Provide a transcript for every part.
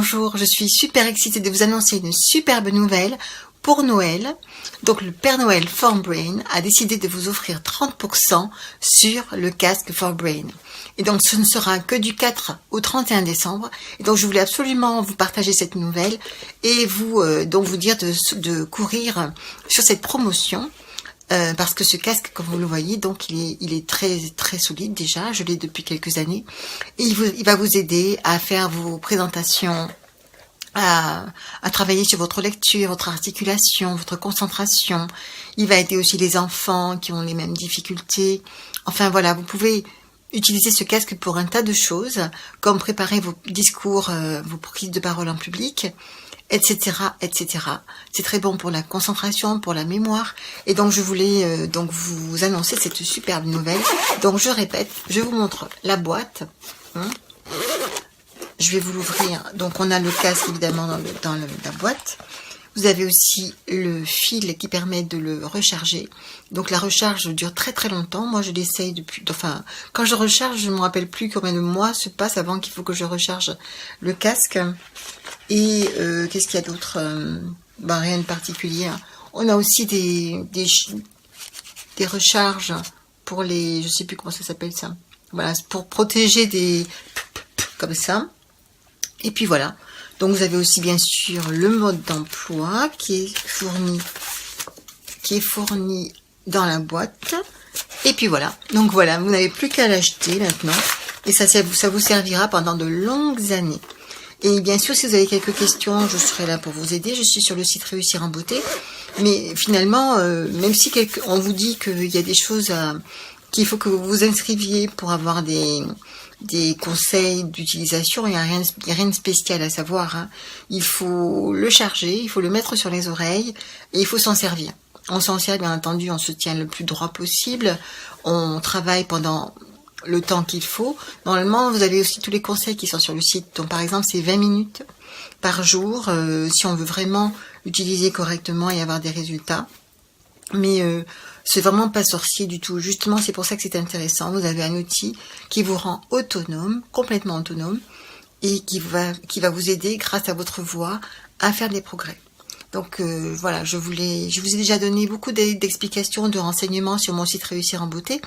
bonjour, je suis super excitée de vous annoncer une superbe nouvelle pour Noël. Donc le Père Noël ForBrain a décidé de vous offrir 30% sur le casque ForBrain. Et donc ce ne sera que du 4 au 31 décembre. Et donc je voulais absolument vous partager cette nouvelle et vous donc vous dire de courir sur cette promotion. Parce que ce casque, comme vous le voyez, donc il est très très solide déjà. Je l'ai depuis quelques années et il va vous aider à faire vos présentations, à travailler sur votre lecture, votre articulation, votre concentration. Il va aider aussi les enfants qui ont les mêmes difficultés. Enfin voilà, vous pouvez utiliser ce casque pour un tas de choses, comme préparer vos discours, vos prises de parole en public, etc., etc. C'est très bon pour la concentration, pour la mémoire. Et donc, je voulais donc vous annoncer cette superbe nouvelle. Donc, je répète, je vous montre la boîte. Je vais vous l'ouvrir. Donc, on a le casque, évidemment, dans la boîte. Vous avez aussi le fil qui permet de le recharger. Donc, la recharge dure très très longtemps. Moi, je l'essaye depuis... Enfin, quand je recharge, je ne me rappelle plus combien de mois se passe avant qu'il faut que je recharge le casque. Et qu'est-ce qu'il y a d'autre? Rien de particulier. On a aussi des recharges pour les... Je sais plus comment ça s'appelle ça. Voilà, pour protéger des... Comme ça. Et puis voilà. Donc vous avez aussi bien sûr le mode d'emploi qui est fourni dans la boîte. Et puis voilà. Donc voilà, vous n'avez plus qu'à l'acheter maintenant. Et ça vous servira pendant de longues années. Et bien sûr, si vous avez quelques questions, je serai là pour vous aider. Je suis sur le site Réussir en Beauté. Mais finalement, même si on vous dit qu'il y a des choses qu'il faut que vous vous inscriviez pour avoir des conseils d'utilisation, il n'y a rien de spécial à savoir. Il faut le charger, il faut le mettre sur les oreilles et il faut s'en servir. On s'en sert, bien entendu, on se tient le plus droit possible. On travaille pendant le temps qu'il faut. Normalement, vous avez aussi tous les conseils qui sont sur le site. Donc, par exemple, c'est 20 minutes par jour si on veut vraiment l'utiliser correctement et avoir des résultats. Mais c'est vraiment pas sorcier du tout. Justement, c'est pour ça que c'est intéressant. Vous avez un outil qui vous rend autonome, complètement autonome, et qui va vous aider, grâce à votre voix, à faire des progrès. Donc voilà, je vous ai déjà donné beaucoup d'explications, de renseignements sur mon site Réussir en Beauté.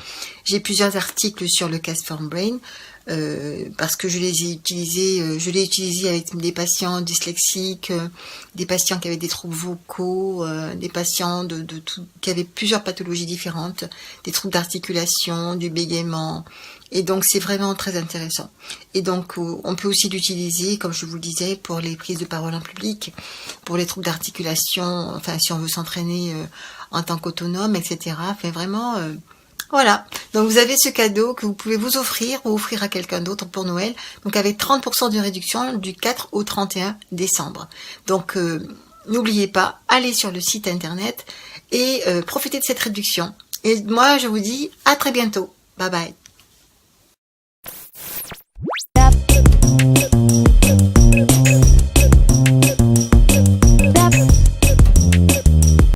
J'ai plusieurs articles sur le casque ForBrain parce que je l'ai utilisé avec des patients dyslexiques, des patients qui avaient des troubles vocaux, des patients qui avaient plusieurs pathologies différentes, des troubles d'articulation, du bégaiement. Et donc, c'est vraiment très intéressant. Et donc, on peut aussi l'utiliser, comme je vous le disais, pour les prises de parole en public, pour les troubles d'articulation, enfin, si on veut s'entraîner en tant qu'autonome, etc. Enfin, vraiment, voilà. Donc, vous avez ce cadeau que vous pouvez vous offrir ou offrir à quelqu'un d'autre pour Noël. Donc, avec 30% de réduction du 4 au 31 décembre. Donc, n'oubliez pas, allez sur le site internet et profitez de cette réduction. Et moi, je vous dis à très bientôt. Bye bye.